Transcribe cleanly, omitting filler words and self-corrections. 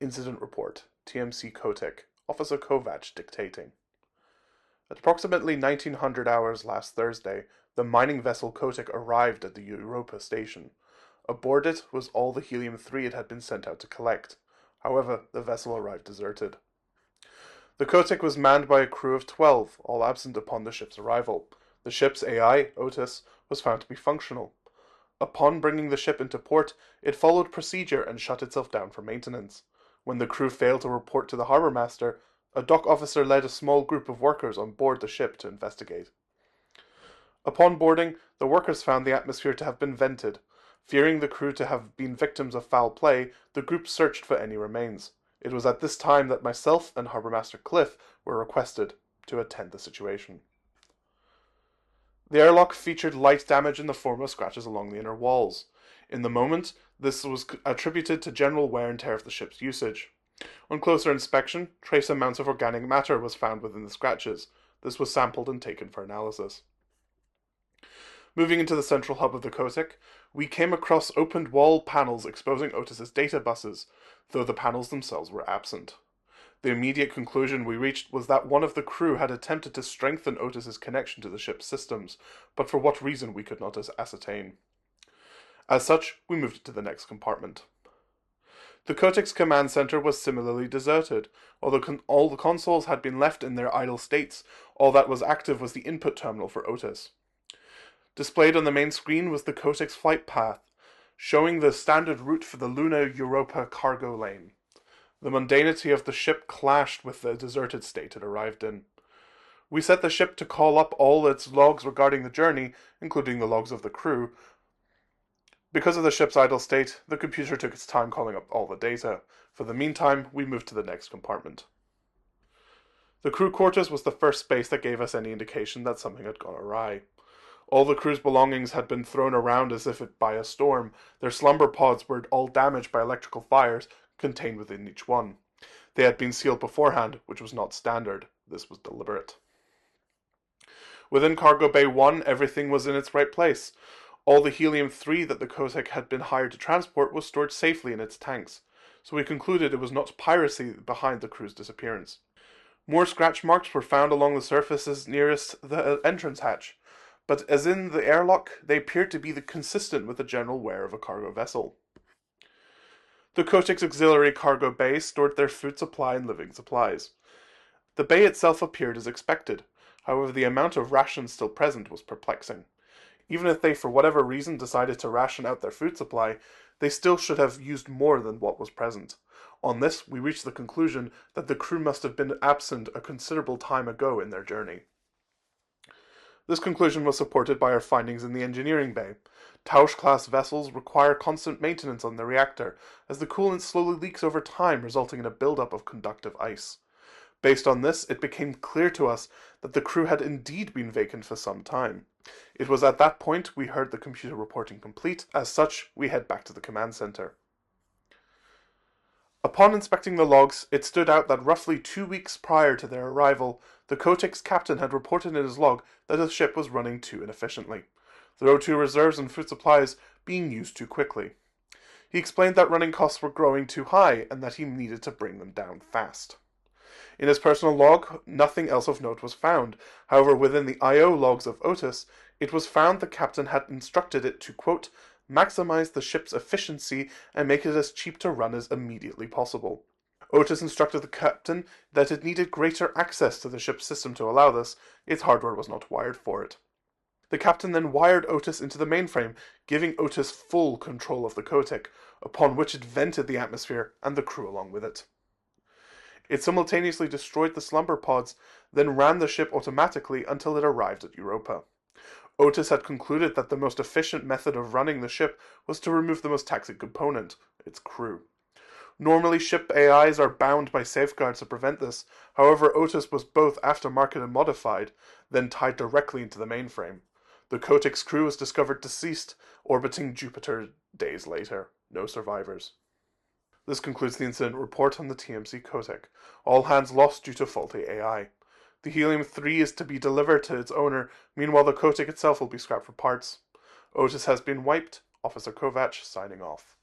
Incident Report, TMC Kotek, Officer Kovac dictating. At approximately 1900 hours last Thursday, the mining vessel Kotek arrived at the Europa station. Aboard it was all the helium-3 it had been sent out to collect. However, the vessel arrived deserted. The Kotek was manned by a crew of 12, all absent upon the ship's arrival. The ship's AI, Otis, was found to be functional. Upon bringing the ship into port, it followed procedure and shut itself down for maintenance. When the crew failed to report to the harbour master, a dock officer led a small group of workers on board the ship to investigate. Upon boarding, the workers found the atmosphere to have been vented. Fearing the crew to have been victims of foul play, the group searched for any remains. It was at this time that myself and Harbour Master Cliff were requested to attend the situation. The airlock featured light damage in the form of scratches along the inner walls. In the moment, this was attributed to general wear and tear of the ship's usage. On closer inspection, trace amounts of organic matter was found within the scratches. This was sampled and taken for analysis. Moving into the central hub of the Kotek, we came across opened wall panels exposing Otis's data buses, though the panels themselves were absent. The immediate conclusion we reached was that one of the crew had attempted to strengthen Otis's connection to the ship's systems, but for what reason we could not ascertain. As such, we moved to the next compartment. The Kotek's command center was similarly deserted. Although all the consoles had been left in their idle states, all that was active was the input terminal for Otis. Displayed on the main screen was the Kotek's flight path, showing the standard route for the Luna Europa cargo lane. The mundanity of the ship clashed with the deserted state it arrived in. We set the ship to call up all its logs regarding the journey, including the logs of the crew. Because of the ship's idle state, the computer took its time calling up all the data. For the meantime, we moved to the next compartment. The crew quarters was the first space that gave us any indication that something had gone awry. All the crew's belongings had been thrown around as if by a storm. Their slumber pods were all damaged by electrical fires contained within each one. They had been sealed beforehand, which was not standard. This was deliberate. Within Cargo Bay 1, everything was in its right place. All the helium-3 that the Kotek had been hired to transport was stored safely in its tanks, so we concluded it was not piracy behind the crew's disappearance. More scratch marks were found along the surfaces nearest the entrance hatch, but as in the airlock, they appeared to be consistent with the general wear of a cargo vessel. The Kotek's auxiliary cargo bay stored their food supply and living supplies. The bay itself appeared as expected. However, the amount of rations still present was perplexing. Even if they, for whatever reason, decided to ration out their food supply, they still should have used more than what was present. On this, we reached the conclusion that the crew must have been absent a considerable time ago in their journey. This conclusion was supported by our findings in the engineering bay. Tausch-class vessels require constant maintenance on the reactor, as the coolant slowly leaks over time, resulting in a buildup of conductive ice. Based on this, it became clear to us that the crew had indeed been vacant for some time. It was at that point we heard the computer reporting complete. As such, we head back to the command center. Upon inspecting the logs, it stood out that roughly 2 weeks prior to their arrival, the Kotek's captain had reported in his log that the ship was running too inefficiently. The O2 reserves and food supplies being used too quickly. He explained that running costs were growing too high and that he needed to bring them down fast. In his personal log, nothing else of note was found. However, within the I.O. logs of Otis, it was found the captain had instructed it to, quote, maximize the ship's efficiency and make it as cheap to run as immediately possible. Otis instructed the captain that it needed greater access to the ship's system to allow this. Its hardware was not wired for it. The captain then wired Otis into the mainframe, giving Otis full control of the Kotek, upon which it vented the atmosphere and the crew along with it. It simultaneously destroyed the slumber pods, then ran the ship automatically until it arrived at Europa. Otis had concluded that the most efficient method of running the ship was to remove the most toxic component, its crew. Normally, ship AIs are bound by safeguards to prevent this. However, Otis was both aftermarket and modified, then tied directly into the mainframe. The Kotek's crew was discovered deceased, orbiting Jupiter days later. No survivors. This concludes the incident report on the TMC Kotek. All hands lost due to faulty AI. The helium-3 is to be delivered to its owner. Meanwhile, the Kotek itself will be scrapped for parts. Otis has been wiped. Officer Kovac signing off.